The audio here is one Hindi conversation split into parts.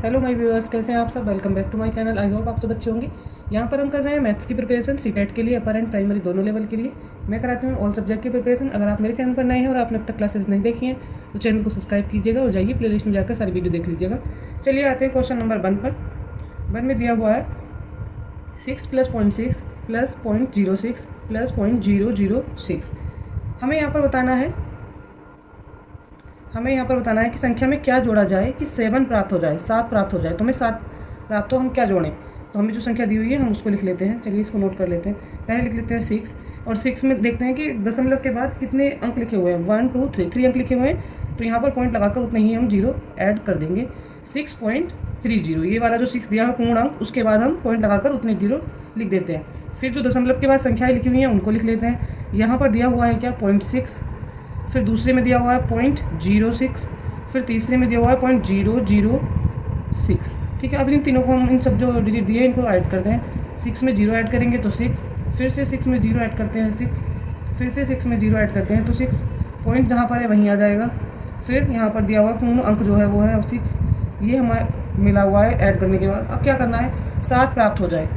हेलो माय व्यूअर्स, कैसे हैं आप सब। Welcome back to my channel. I hope आप सब अच्छे होंगे। यहाँ पर हम कर रहे हैं मैथ्स की प्रिपरेशन सीटेट के लिए, अपर एंड प्राइमरी दोनों लेवल के लिए। मैं कराती हूँ ऑल सब्जेक्ट की प्रिपरेशन। अगर आप मेरे चैनल पर नए हैं और आपने अब तक क्लासेस नहीं देखी हैं तो चैनल को सब्सक्राइब कीजिएगा और जाइए प्लेलिस्ट में जाकर सारी वीडियो देख लीजिएगा। चलिए आते हैं क्वेश्चन नंबर 1 पर। 1 में दिया हुआ है 6 + 0.6 + 0.06 + 0.006। हमें यहाँ पर बताना है कि संख्या में क्या जोड़ा जाए कि 7 प्राप्त हो जाए, 7 प्राप्त हो जाए। तो हमें 7 प्राप्त हो, हम क्या जोड़ें। तो हमें जो संख्या दी हुई है हम उसको लिख लेते हैं। चलिए इसको नोट कर लेते हैं। पहले लिख लेते हैं 6, और 6 में देखते हैं कि दशमलव के बाद कितने अंक लिखे हुए हैं। 1 2 3 अंक लिखे हुए हैं। तो यहाँ पर पॉइंट लगाकर उतने ही हम 0 ऐड कर देंगे। 6.30, ये वाला जो 6 दिया है पूर्ण अंक, उसके बाद हम पॉइंट लगाकर उतने 0 लिख देते हैं। फिर जो दशमलव के बाद संख्याएँ लिखी हुई हैं उनको लिख लेते हैं। यहाँ पर दिया हुआ है क्या 0.6, फिर दूसरे में दिया हुआ है 0.06, फिर तीसरे में दिया हुआ है 0.006। ठीक है, अब इन तीनों को हम इन सब जो डिजिट दिए इनको ऐड करते हैं। 6 में 0 ऐड करेंगे तो 6, फिर से 6 में 0 ऐड करते हैं 6, फिर से 6 में 0 ऐड करते हैं तो 6, पॉइंट जहाँ पर है वहीं आ जाएगा। फिर यहाँ पर दिया हुआ पूर्ण अंक जो है वो है 6, ये हमें मिला हुआ है ऐड करने के बाद। अब क्या करना है, 7 प्राप्त हो जाए,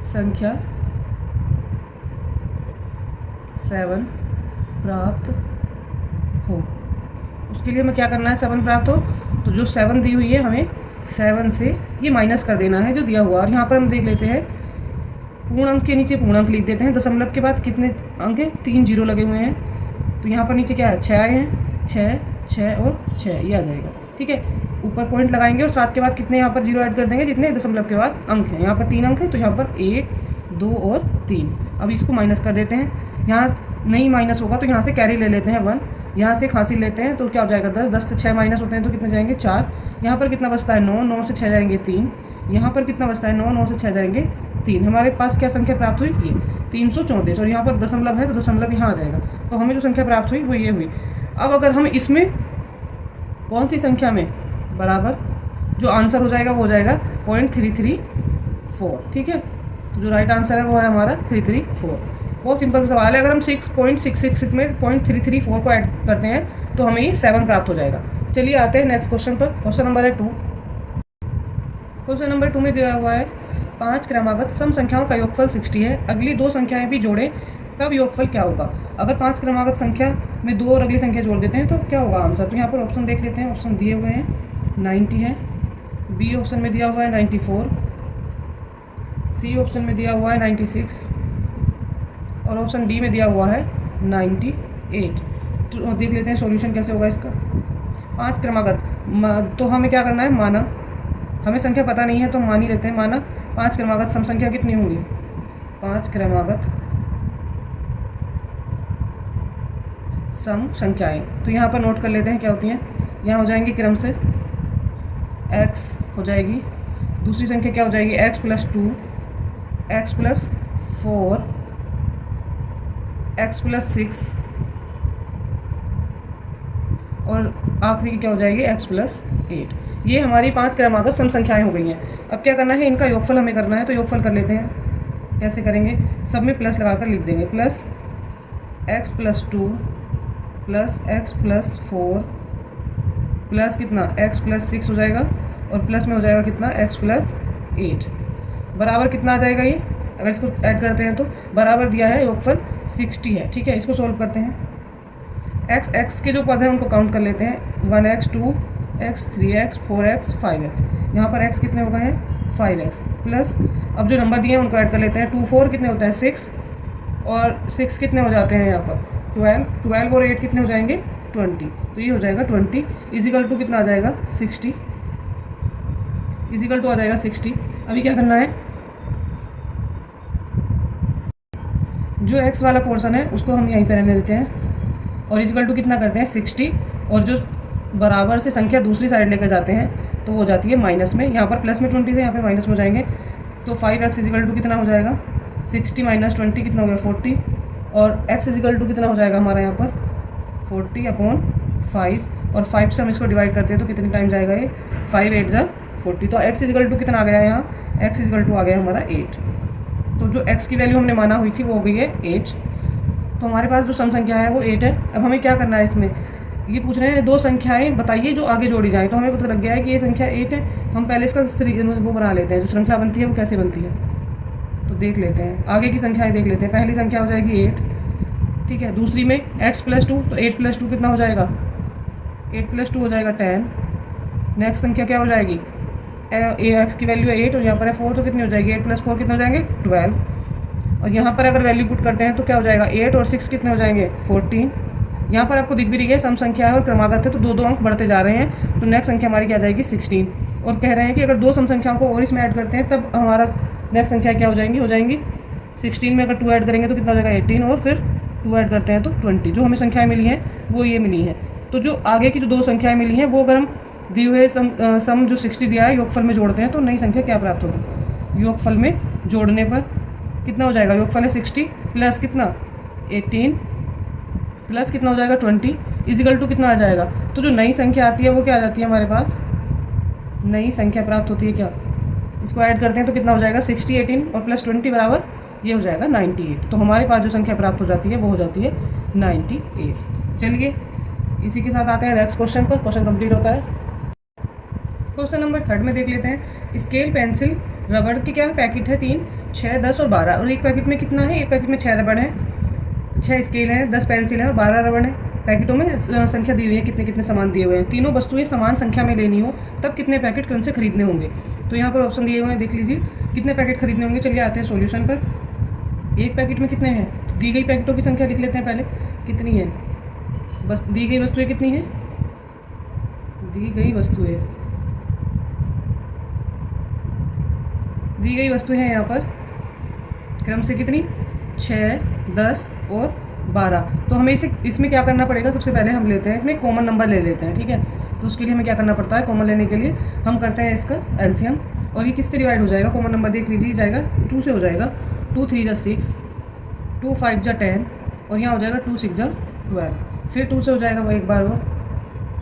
संख्या 7 प्राप्त हो। उसके लिए हमें क्या करना है, 7 प्राप्त हो तो जो 7 दी हुई है हमें 7 से ये माइनस कर देना है जो दिया हुआ। और यहाँ पर हम देख लेते हैं पूर्ण अंक के नीचे पूर्ण अंक लिख देते हैं। दशमलव के बाद कितने अंक हैं, 3 0 लगे हुए हैं। तो यहाँ पर नीचे क्या है, 6 आए हैं, 6 6 और 6, ये आ जाएगा। ठीक है, ऊपर पॉइंट लगाएंगे और 7 के बाद कितने यहाँ पर 0 ऐड कर देंगे, जितने दशमलव के बाद अंक हैं। यहाँ पर 3 अंक है तो यहाँ पर 1 2 और 3। अब इसको माइनस कर देते हैं। यहाँ नहीं माइनस होगा तो यहाँ से कैरी ले लेते हैं 1, यहाँ से हासिल लेते हैं तो क्या हो जाएगा 10, 10 से 6 माइनस होते हैं तो कितने जाएंगे 4। यहाँ पर कितना बचता है 9, 9 से 6 जाएंगे 3। यहाँ पर कितना बचता है 9, 9 से 6 जाएंगे 3। हमारे पास क्या संख्या प्राप्त हुई, ये 334। और यहाँ पर दशमलव है तो दशमलव यहाँ आ जाएगा। तो हमें जो संख्या प्राप्त हुई वो ये हुई। अब अगर हम इसमें कौन सी संख्या में बराबर जो आंसर हो जाएगा वो हो जाएगा 0.334। ठीक है, तो जो राइट आंसर है वो है हमारा 334। बहुत सिंपल सवाल है। अगर हम 6.666 में 0.334 को ऐड करते हैं तो हमें ये 7 प्राप्त हो जाएगा। चलिए आते हैं नेक्स्ट क्वेश्चन पर। क्वेश्चन नंबर है 2। क्वेश्चन नंबर 2 में दिया हुआ है 5 क्रमागत सम संख्याओं का योगफल 60 है। अगली 2 संख्याएं भी जोड़ें, तब योगफल क्या होगा। अगर 5 क्रमागत संख्या में 2 और अगली संख्या जोड़ देते हैं तो क्या होगा आंसर। तो यहाँ पर ऑप्शन देख लेते हैं। ऑप्शन दिए हुए हैं 90 है, बी ऑप्शन में दिया हुआ है 94, सी ऑप्शन में दिया हुआ है 96 और ऑप्शन डी में दिया हुआ है 98। तो देख लेते हैं सॉल्यूशन कैसे होगा इसका। 5 क्रमागत, तो हमें क्या करना है, माना, हमें संख्या पता नहीं है तो मान ही लेते हैं। माना 5 क्रमागत सम संख्या कितनी होंगी, 5 क्रमागत सम संख्याएं। तो यहाँ पर नोट कर लेते हैं क्या होती हैं। यहाँ हो जाएंगी क्रम से x हो जाएगी, दूसरी संख्या क्या हो जाएगी x + 2, x + 4, x + 6 और आखिरी की क्या हो जाएगी x + 8। ये हमारी 5 क्रमागत सम संख्याएं हो गई हैं। अब क्या करना है, इनका योगफल हमें करना है। तो योगफल कर लेते हैं। कैसे करेंगे, सब में प्लस लगाकर लिख देंगे। Plus x + 2 plus x + 4 plus कितना x + 6 हो जाएगा और प्लस में हो जाएगा कितना x + 8 बराबर कितना आ जाएगा ये। अगर इसको ऐड करते हैं तो बराबर दिया है योगफल 60 है। ठीक है, इसको सोल्व करते हैं। x के जो पद हैं उनको काउंट कर लेते हैं। 1x 2x 3x 4x 5x। यहाँ पर x कितने हो गए हैं 5x प्लस, अब जो नंबर दिए हैं उनको ऐड कर लेते हैं। 2 4 कितने होते हैं 6 और 6 कितने हो जाते हैं यहाँ पर 12, 12 और 8 कितने हो जाएंगे 20। तो ये हो जाएगा 20 इजिकल टू कितना आ जाएगा 60, इजिकल टू आ जाएगा 60। अभी क्या करना है, जो x वाला पोर्शन है उसको हम यहीं पर रहने देते हैं और इजिकल टू कितना करते हैं 60, और जो बराबर से संख्या दूसरी साइड लेकर जाते हैं तो वो हो जाती है माइनस में। यहाँ पर प्लस में 20 थे, यहाँ पे माइनस में हो जाएंगे। तो 5x इजिकल टू कितना हो जाएगा 60 - 20 कितना हो गया 40, और x इजिकल टू कितना हो जाएगा हमारा यहाँ पर 40/5, और 5 से हम इसको डिवाइड करते हैं तो कितने टाइम जाएगा ये 5 8 = 40। तो x इजिकल टू कितना आ गया यहाँ, x इजिकल टू आ गया हमारा 8। तो जो x की वैल्यू हमने माना हुई थी वो हो गई है 8। तो हमारे पास जो सम संख्या है वो 8 है। अब हमें क्या करना है इसमें, ये पूछ रहे हैं दो संख्याएं बताइए जो आगे जोड़ी जाए। तो हमें पता लग गया है कि ये संख्या 8 है। हम पहले इसका वो बना लेते हैं, जो श्रृंखला बनती है वो कैसे बनती है तो देख लेते हैं। आगे की संख्याएं देख लेते हैं। पहली संख्या हो जाएगी 8, ठीक है। दूसरी में x + 2, तो 8 + 2 कितना हो जाएगा, 8 + 2 हो जाएगा 10। नेक्स्ट संख्या क्या हो जाएगी, x की वैल्यू है 8 और यहाँ पर है 4, तो कितनी हो जाएगी, 8 + 4 कितने हो जाएंगे 12। और यहाँ पर अगर वैल्यू पुट करते हैं तो क्या हो जाएगा, 8 और 6 कितने हो जाएंगे 14। यहाँ पर आपको दिख भी रही है सम संख्या है और क्रमागत है, तो दो अंक बढ़ते जा रहे हैं। तो नेक्स्ट संख्या हमारी क्या आ जाएगी 16। और कह रहे हैं कि अगर दो सम संख्याओं को और इसमें ऐड करते हैं तब हमारा नेक्स्ट संख्या क्या हो जाएंगी 16 में अगर 2 ऐड करेंगे तो कितना हो जाएगा 18, और फिर 2 ऐड करते हैं तो 20। जो हमें संख्याएँ मिली हैं वो ये मिली हैं। तो जो आगे की जो दो संख्याएँ मिली हैं वो अगर हम दिए हुए सम जो 60 दिया है योगफल में जोड़ते हैं तो नई संख्या क्या प्राप्त होगी। योगफल में जोड़ने पर कितना हो जाएगा, योगफल है 60 प्लस कितना 18 प्लस कितना हो जाएगा 20 इजिकल टू कितना आ जाएगा। तो जो नई संख्या आती है वो क्या आ जाती है हमारे पास, नई संख्या प्राप्त होती है क्या, इसको ऐड करते हैं तो कितना हो जाएगा 60 18 और प्लस 20 बराबर ये हो जाएगा 98। तो हमारे पास जो संख्या प्राप्त हो जाती है वो हो जाती है 98। चलिए इसी के साथ आते हैं नेक्स्ट क्वेश्चन पर। क्वेश्चन कंप्लीट होता है। क्वेश्चन नंबर 3 में देख लेते हैं। स्केल पेंसिल रबड़ की क्या पैकेट है 3, 6, 10 और 12, और एक पैकेट में कितना है, एक पैकेट में 6 रबड़ है, 6 स्केल हैं, 10 पेंसिल है और 12 रबड़ है। पैकेटों में संख्या दी हुई है, कितने कितने सामान दिए हुए हैं। तीनों वस्तुएं समान संख्या में लेनी हो तब कितने पैकेट क्रम से खरीदने होंगे। तो यहाँ पर ऑप्शन दिए हुए हैं, देख लीजिए कितने पैकेट खरीदने होंगे। चलिए आते हैं सॉल्यूशन पर। एक पैकेट में कितने हैं, दी गई पैकेटों की संख्या लिख लेते हैं पहले कितनी है। बस दी गई वस्तुएं कितनी हैं, दी गई वस्तुएं हैं यहाँ पर क्रम से कितनी 6, 10 और 12। तो हमें इसमें क्या करना पड़ेगा, सबसे पहले हम लेते हैं इसमें कॉमन नंबर ले लेते हैं, ठीक है। तो उसके लिए हमें क्या करना पड़ता है, कॉमन लेने के लिए हम करते हैं इसका एलसीएम। और ये किससे डिवाइड हो जाएगा, कॉमन नंबर देख लीजिए जाएगा 2 से हो जाएगा। 2 3 = 6, 2 5 = 10 और यहाँ हो जाएगा 2 6 = 12। फिर 2 से हो जाएगा वो एक बार और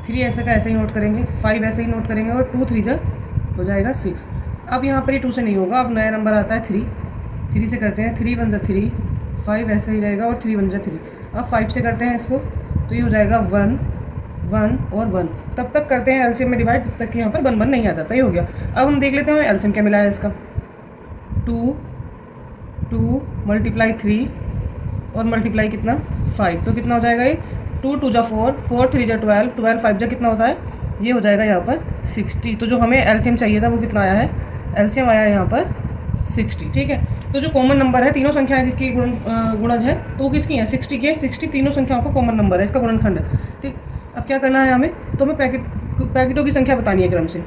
3 ऐसे का ऐसे ही नोट करेंगे, 5 ऐसे ही नोट करेंगे और 2 3 हो जाएगा 6। अब यहाँ पर ये 2 से नहीं होगा, अब नया नंबर आता है 3 से करते हैं। 3 1 = 3, 5 ऐसे ही रहेगा और 3 1 = 3। अब 5 से करते हैं इसको तो ये हो जाएगा 1 1 और 1। तब तक करते हैं एलसीएम में डिवाइड जब तक कि यहाँ पर 1 1 नहीं आ जाता। ये हो गया। अब हम देख लेते हैं एलसीएम क्या मिला है इसका। 2 2 × 3 और मल्टीप्लाई कितना 5, तो कितना हो जाएगा ये 2 2 = 4, 4 3 = 12, 12 5 = कितना होता है, ये हो जाएगा यहाँ पर 60। तो जो हमें एलसीएम चाहिए था वो कितना आया है, एलसीएम आया है यहाँ पर 60, ठीक है। तो जो कॉमन नंबर है तीनों संख्याएं जिसकी गुणज है तो वो किसकी है 60 की है। 60 तीनों संख्याओं का कॉमन नंबर है, इसका गुणनखंड है, ठीक। अब क्या करना है हमें, तो हमें पैकेटों की संख्या बतानी है क्रम से।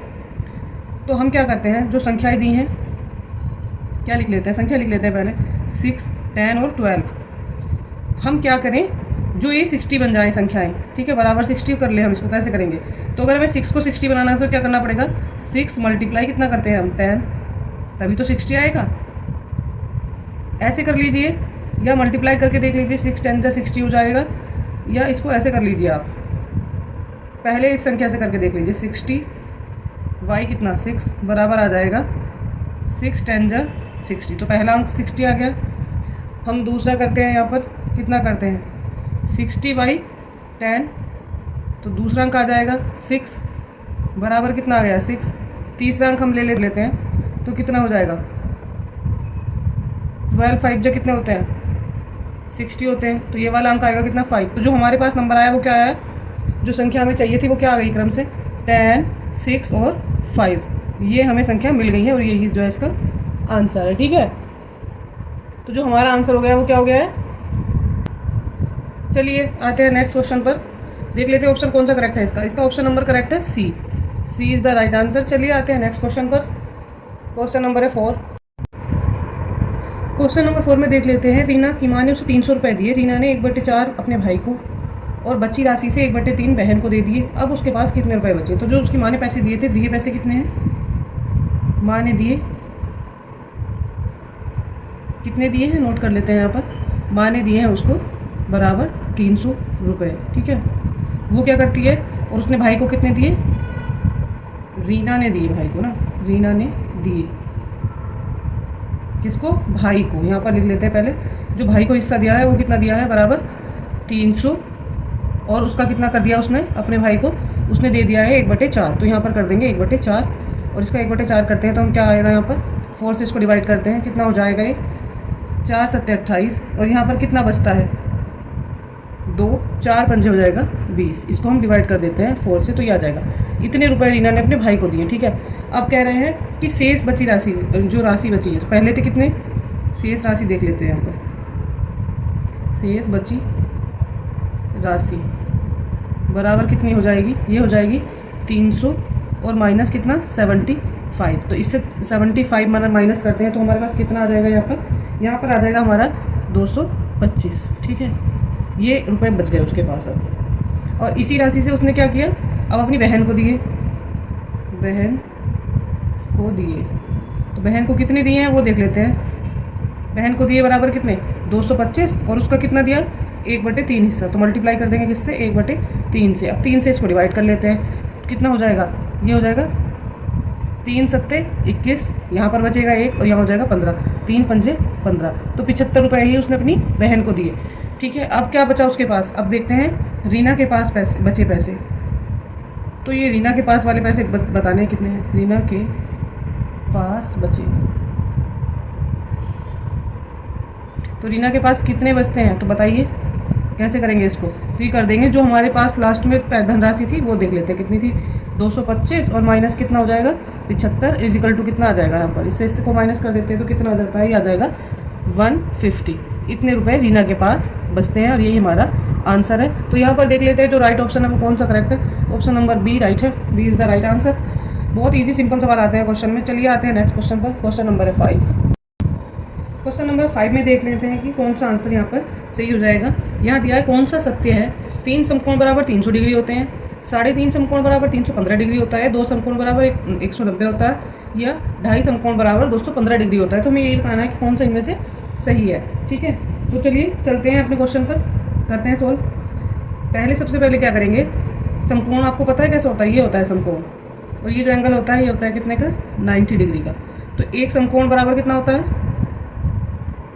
तो हम क्या करते हैं, जो संख्याएं दी हैं क्या लिख लेते हैं, संख्या लिख लेते हैं पहले 6 10 और 12। हम क्या करें, जो ये 60 बन जाए संख्याएं, ठीक है, बराबर 60 कर ले। हम इसको कैसे करेंगे, तो अगर हमें 6 को 60 बनाना है तो क्या करना पड़ेगा, 6 × कितना करते हैं हम 10, तभी तो 60 आएगा। ऐसे कर लीजिए या मल्टीप्लाई करके देख लीजिए, 6 10 = 60 हो जाएगा। या इसको ऐसे कर लीजिए आप, पहले इस संख्या से करके देख लीजिए 60 y कितना 6 बराबर आ जाएगा 6 10 = 60। तो पहला अंक 60 आ गया। हम दूसरा करते हैं, यहाँ पर कितना करते हैं 60 / 10, तो दूसरा अंक आ जाएगा 6 बराबर कितना आ गया 6। तीसरा अंक हम ले लेते हैं तो कितना हो जाएगा 12 5 = कितने होते हैं 60 होते हैं। तो ये वाला अंक आएगा कितना 5। तो जो हमारे पास नंबर आया वो क्या आया, जो संख्या हमें चाहिए थी वो क्या आ गई क्रम से 10 6 और 5। ये हमें संख्या मिल गई है और यही जो है इसका आंसर है, ठीक है। तो जो हमारा आंसर हो गया वो क्या हो गया है। चलिए आते हैं नेक्स्ट क्वेश्चन पर, देख लेते हैं ऑप्शन कौन सा करेक्ट है इसका। इसका ऑप्शन नंबर करेक्ट है सी इज़ द राइट आंसर। चलिए आते हैं नेक्स्ट क्वेश्चन पर। क्वेश्चन नंबर है 4। क्वेश्चन नंबर 4 में देख लेते हैं, रीना की माँ ने उसे 300 रुपये दिए। रीना ने 1/4 अपने भाई को और बची राशि से 1/3 बहन को दे दिए। अब उसके पास कितने रुपए बचे। तो जो उसकी माँ ने पैसे दिए थे, दिए पैसे कितने हैं, माँ ने दिए कितने दिए हैं, नोट कर लेते हैं यहाँ पर। माँ ने दिए हैं उसको बराबर 300 रुपये, ठीक है। वो क्या करती है, और उसने भाई को कितने दिए, रीना ने दिए भाई को ना, रीना ने दिए किसको, भाई को। यहाँ पर लिख लेते हैं पहले, जो भाई को हिस्सा दिया है वो कितना दिया है बराबर 300 और उसका कितना कर दिया उसने अपने भाई को, उसने दे दिया है 1/4। तो यहाँ पर कर देंगे 1/4 और इसका 1/4 करते हैं तो हम क्या आएगा यहाँ पर 4 से इसको डिवाइड करते हैं, कितना हो जाएगा ये 4 7 28 और यहाँ पर कितना बचता है 2, 4 पंजे हो जाएगा 20। इसको हम डिवाइड कर देते हैं 4 से तो ये आ जाएगा। इतने रुपए रीना ने अपने भाई को दिए, ठीक है। अब कह रहे हैं कि शेष बची राशि, जो राशि बची है पहले थे कितने, शेष राशि देख लेते हैं यहाँ पर। शेष बची राशि बराबर कितनी हो जाएगी, ये हो जाएगी 300 और माइनस कितना 75। तो इससे 75 माइनस करते हैं तो हमारे पास कितना आ जाएगा यहाँ पर आ जाएगा हमारा 225, ठीक है। ये रुपए बच गए उसके पास अब। और इसी राशि से उसने क्या किया, अब अपनी बहन को दिए, तो बहन को कितने दिए हैं वो देख लेते हैं। बहन को दिए बराबर कितने 225 और उसका कितना दिया 1/3 हिस्सा, तो मल्टीप्लाई कर देंगे किससे 1/3 से। अब 3 से इसको डिवाइड कर लेते हैं, कितना हो जाएगा, ये हो जाएगा 3 7 21, यहाँ पर बचेगा 1 और यहाँ हो जाएगा 15, 3 पंजे 15। तो 75 रुपये ही उसने अपनी बहन को दिए, ठीक है। अब क्या बचा उसके पास, अब देखते हैं रीना के पास बचे पैसे। तो ये रीना के पास वाले पैसे बताने कितने हैं, रीना के पास बचे, तो रीना के पास कितने बचते हैं तो बताइए कैसे करेंगे इसको। तो ये कर देंगे जो हमारे पास लास्ट में धनराशि थी वो देख लेते हैं कितनी थी 225 और माइनस कितना हो जाएगा 75 इजिकल टू कितना आ जाएगा यहाँ पर, इससे इसको माइनस कर देते हैं तो कितना आ जाता है, ये आ जाएगा 150। इतने रुपए रीना के पास बचते हैं और यही हमारा आंसर है। तो यहाँ पर देख लेते हैं जो राइट ऑप्शन है वो कौन सा करेक्ट है, ऑप्शन नंबर बी राइट है, B is the right answer. बहुत ईजी सिंपल सवाल आते हैं क्वेश्चन में। चलिए आते हैं नेक्स्ट क्वेश्चन पर, क्वेश्चन नंबर है 5। क्वेश्चन नंबर 5 में देख लेते हैं कि कौन सा आंसर यहाँ पर सही हो जाएगा। यहाँ दिया है कौन सा सत्य है, 3 समकोण बराबर 300 डिग्री होते हैं, 3.5 समकोण बराबर 315 डिग्री होता है, 2 समकोण बराबर 190 होता है, या 2.5 समकोण बराबर 215 डिग्री होता है। तो हमें ये बताना है कि कौन सा इनमें से सही है, ठीक है। तो चलिए चलते हैं अपने क्वेश्चन पर, करते हैं सोल्व। पहले सबसे पहले क्या करेंगे, समकोण आपको पता है कैसे होता है, ये होता है समकोण और ये जो एंगल होता है ये होता है कितने का 90 डिग्री का। तो एक समकोण बराबर कितना होता है,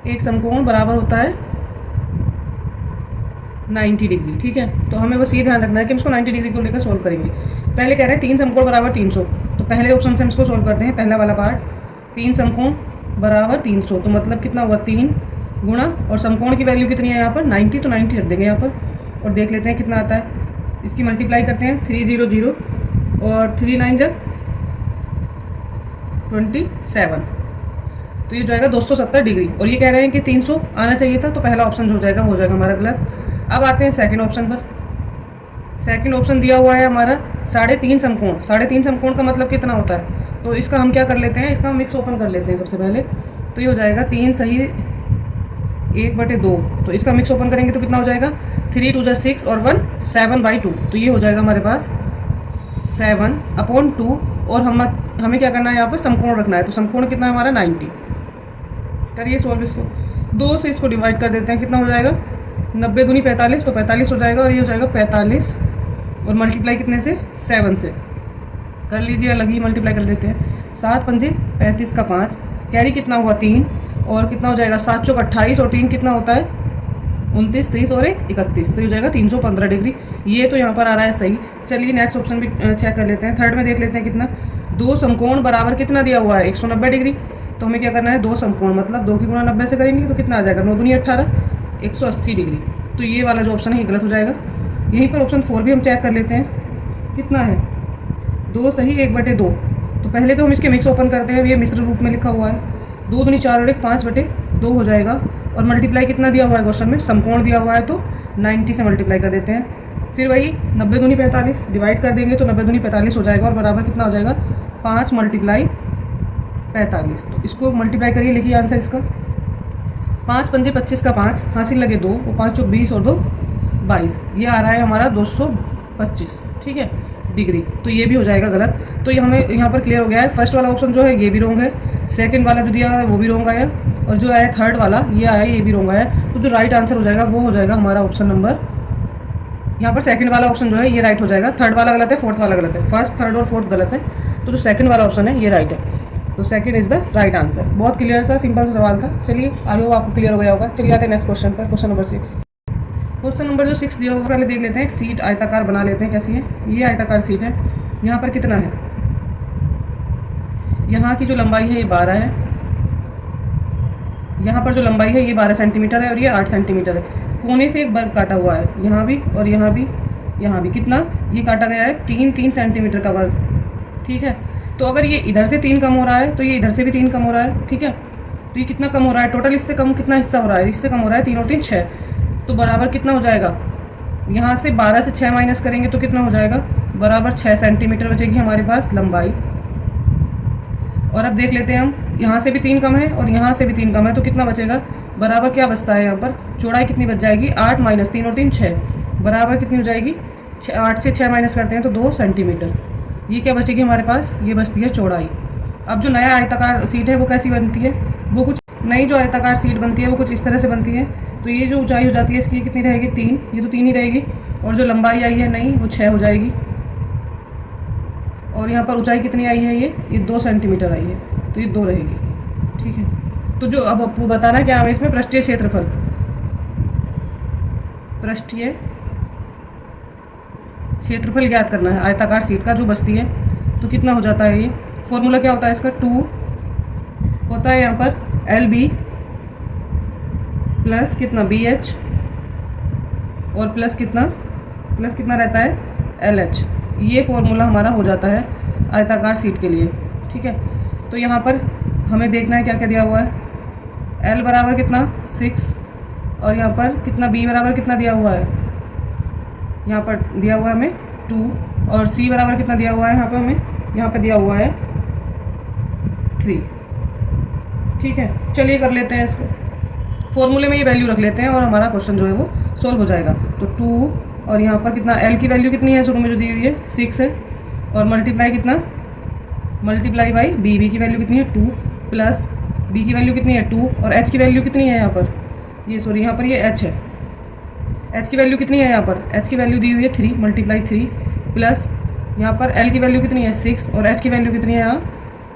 एक समकोण बराबर होता है 90 डिग्री, ठीक है। तो हमें बस ये ध्यान रखना है कि हम इसको 90 डिग्री को लेकर सोल्व करेंगे। पहले कह रहे हैं 3 समकोण बराबर 300, तो पहले ऑप्शन से हम इसको सोल्व करते हैं। पहला वाला पार्ट 3 समकोण बराबर 300, तो मतलब कितना हुआ 3 गुणा और समकोण की वैल्यू कितनी है यहाँ पर 90, तो 90 रख देंगे यहाँ पर और देख लेते हैं कितना आता है। इसकी मल्टीप्लाई करते हैं 300 और 3 9 जब 27, तो ये जो आएगा 270 डिग्री। और ये कह रहे हैं कि 300 आना चाहिए था, तो पहला ऑप्शन जो हो जाएगा हमारा गलत। अब आते हैं सेकंड ऑप्शन पर। सेकंड ऑप्शन दिया हुआ है हमारा 3.5 समकोण। 3.5 समकोण का मतलब कितना होता है, तो इसका हम क्या कर लेते हैं, इसका हम मिक्स ओपन कर लेते हैं सबसे पहले। तो ये हो जाएगा 3 सही 1/2, तो इसका मिक्स ओपन करेंगे तो कितना हो जाएगा 3 2 6 और 1 7/2। तो ये हो जाएगा हमारे पास 7/2 और हमें क्या करना है यहाँ पर समकोण रखना है। तो समकोण कितना है हमारा 90। करिए सॉल्व इसको, 2 से इसको डिवाइड कर देते हैं, कितना हो जाएगा 90 दूनी 45, तो 45 हो जाएगा और ये हो जाएगा 45 और मल्टीप्लाई कितने से 7 से कर लीजिए, अलग ही मल्टीप्लाई कर लेते हैं। 7 पंजे 35 का 5, कैरी कितना हुआ 3 और कितना हो जाएगा 7 चौक 28 और 3 कितना होता है 29, 30 और 1 31, तो ये हो जाएगा 315 डिग्री। ये तो यहाँ पर आ रहा है सही। चलिए नेक्स्ट ऑप्शन भी चेक कर लेते हैं। थर्ड में देख लेते हैं कितना, 2 समकोण बराबर कितना दिया हुआ है 190 डिग्री। तो हमें क्या करना है 2 समकोण मतलब 2 की गुणा 90 से करेंगे तो कितना आ जाएगा 9 दूनी 18 180 डिग्री। तो ये वाला जो ऑप्शन है ये गलत हो जाएगा। यहीं पर ऑप्शन 4 भी हम चेक कर लेते हैं, कितना है 2 सही 1/2। तो पहले तो हम इसके मिक्स ओपन करते हैं, ये मिश्र रूप में लिखा हुआ है, 2 दूनी 4 और 1 5/2 हो जाएगा। और मल्टीप्लाई कितना दिया हुआ है क्वेश्चन में, समकोण दिया हुआ है तो 90 से मल्टीप्लाई कर देते हैं। फिर वही 90 दूनी 45 डिवाइड कर देंगे तो 90 दूनी 45 हो जाएगा और बराबर कितना हो जाएगा 5 × 45। तो इसको मल्टीप्लाई करिए, लिखिए आंसर इसका 5 पंजे 25 का 5, हासिल लगे 2 और 5 चौक 20 और 2 22, ये आ रहा है हमारा 225, ठीक है डिग्री। तो ये भी हो जाएगा गलत। तो ये हमें यहाँ पर क्लियर हो गया है, फर्स्ट वाला ऑप्शन जो है ये भी रॉन्ग है, सेकंड वाला जो दिया है वो भी रॉन्ग आया और जो आया थर्ड वाला ये आया ये भी रॉन्ग आया। तो जो राइट आंसर हो जाएगा वो हो जाएगा हमारा ऑप्शन नंबर, यहाँ पर सेकंड वाला ऑप्शन जो है ये राइट हो जाएगा, थर्ड वाला गलत है, फोर्थ वाला गलत है, फर्स्ट थर्ड और फोर्थ गलत है। तो जो सेकंड वाला ऑप्शन है ये राइट है, तो second is the right answer. बहुत क्लियर सा सिंपल सा सवाल था। चलिए आई होप आपको क्लियर हो गया होगा। चलिए आते हैं नेक्स्ट क्वेश्चन पर, क्वेश्चन नंबर 6। क्वेश्चन नंबर जो 6 दिया हुआ पहले देख लेते हैं। एक सीट आयताकार बना लेते हैं, कैसी है। ये आयताकार सीट है, यहाँ पर कितना है, यहाँ की जो लंबाई है ये 12 है, यहाँ पर जो लंबाई है ये 12 सेंटीमीटर है और ये 8 सेंटीमीटर है। कोने से एक वर्ग काटा हुआ है, यहाँ भी और यहाँ भी, यहाँ भी कितना ये काटा गया है 3 सेंटीमीटर का वर्ग, ठीक है। तो अगर ये इधर से 3 कम हो रहा है तो ये इधर से भी 3 कम हो रहा है, ठीक है। तो ये कितना कम हो रहा है टोटल, इससे कम कितना हिस्सा हो रहा है, इससे कम हो रहा है 3 और 3 6, तो बराबर कितना हो जाएगा, यहाँ से 12 से 6 माइनस करेंगे तो कितना हो जाएगा, बराबर 6 सेंटीमीटर बचेगी हमारे पास लंबाई। और अब देख लेते हैं हम, यहाँ से भी 3 कम है और यहाँ से भी 3 कम है, तो कितना बचेगा, बराबर क्या बचता है यहाँ पर, चौड़ाई कितनी बच जाएगी, 8 माइनस 3 और 3 6, बराबर कितनी हो जाएगी, 8 से 6 माइनस करते हैं तो 2 सेंटीमीटर। ये क्या बचेगी हमारे पास, ये बचती है चौड़ाई। अब जो नया आयताकार सीट है वो कैसी बनती है, वो कुछ नई जो आयताकार सीट बनती है वो कुछ इस तरह से बनती है। तो ये जो ऊंचाई हो जाती है इसकी कितनी रहेगी, 3, ये तो 3 ही रहेगी, और जो लंबाई आई है नई वो 6 हो जाएगी, और यहाँ पर ऊंचाई कितनी आई है, ये 2 सेंटीमीटर आई है, तो ये 2 रहेगी, ठीक है। तो जो अब आपको बताना क्या हमें इसमें, पृष्ठीय क्षेत्रफल, पृष्ठीय क्षेत्रफल ज्ञात करना है आयताकार सीट का जो बचती है। तो कितना हो जाता है, ये फॉर्मूला क्या होता है इसका, 2 होता है यहाँ पर LB प्लस कितना BH और प्लस कितना रहता है LH। ये फॉर्मूला हमारा हो जाता है आयताकार सीट के लिए, ठीक है। तो यहाँ पर हमें देखना है क्या क्या दिया हुआ है, L बराबर कितना 6, और यहाँ पर कितना B बराबर कितना दिया हुआ है, यहाँ पर दिया हुआ है हमें 2, और C बराबर कितना दिया हुआ है यहाँ पर हमें, यहाँ पर दिया हुआ है 3, ठीक है। चलिए कर लेते हैं इसको, फॉर्मूले में ये वैल्यू रख लेते हैं और हमारा क्वेश्चन जो है वो सॉल्व हो जाएगा। तो 2 और यहाँ पर कितना, L की वैल्यू कितनी है शुरू में जो दी हुई है 6 है, और मल्टीप्लाई बाई B की वैल्यू कितनी है 2, प्लस B की वैल्यू कितनी है 2, और H की वैल्यू कितनी है यहाँ पर, यहाँ पर ये H है, H की वैल्यू कितनी है यहाँ पर, H की वैल्यू दी हुई है 3 मल्टीप्लाई 3, प्लस यहाँ पर L की वैल्यू कितनी है 6, और H की वैल्यू कितनी है यहाँ,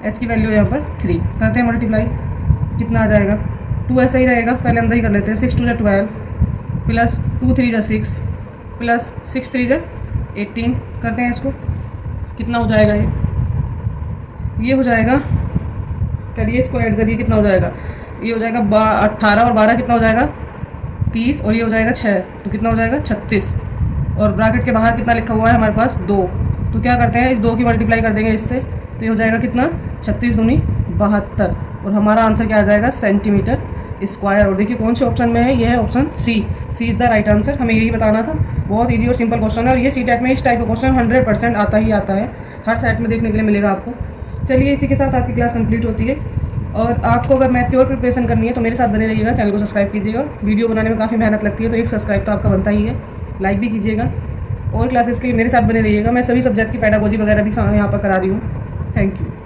H की वैल्यू यहाँ पर 3, करते हैं मल्टीप्लाई, कितना आ जाएगा, 2 ऐसा ही रहेगा, पहले अंदर ही कर लेते हैं, 6 2 जा 12 प्लस 2 3 जा 6 प्लस 6 3 जा 18, करते हैं इसको, कितना हो जाएगा, ये हो जाएगा, करिए इसको ऐड करिए, कितना हो जाएगा, ये हो जाएगा 18 और 12 कितना हो जाएगा 30, और ये हो जाएगा 6, तो कितना हो जाएगा 36, और ब्रैकेट के बाहर कितना लिखा हुआ है हमारे पास 2, तो क्या करते हैं इस 2 की मल्टीप्लाई कर देंगे इससे, तो ये हो जाएगा कितना 36 दूनी 72, और हमारा आंसर क्या आ जाएगा सेंटीमीटर स्क्वायर। और देखिए कौन से ऑप्शन में है, ये है option C is the right answer. हमें यही बताना था, बहुत इजी और सिंपल क्वेश्चन है, और ये CTET में इस टाइप का क्वेश्चन 100% आता ही आता है, हर सेट में देखने के लिए मिलेगा आपको। चलिए इसी के साथ आज की क्लास कंप्लीट होती है, और आपको अगर मैथ की और प्रिपरेशन करनी है तो मेरे साथ बने रहिएगा, चैनल को सब्सक्राइब कीजिएगा। वीडियो बनाने में काफ़ी मेहनत लगती है तो एक सब्सक्राइब तो आपका बनता ही है, लाइक भी कीजिएगा, और क्लासेस के लिए मेरे साथ बने रहिएगा। मैं सभी सब्जेक्ट की पेडागोजी वगैरह भी यहाँ पर करा रही हूँ। Thank you.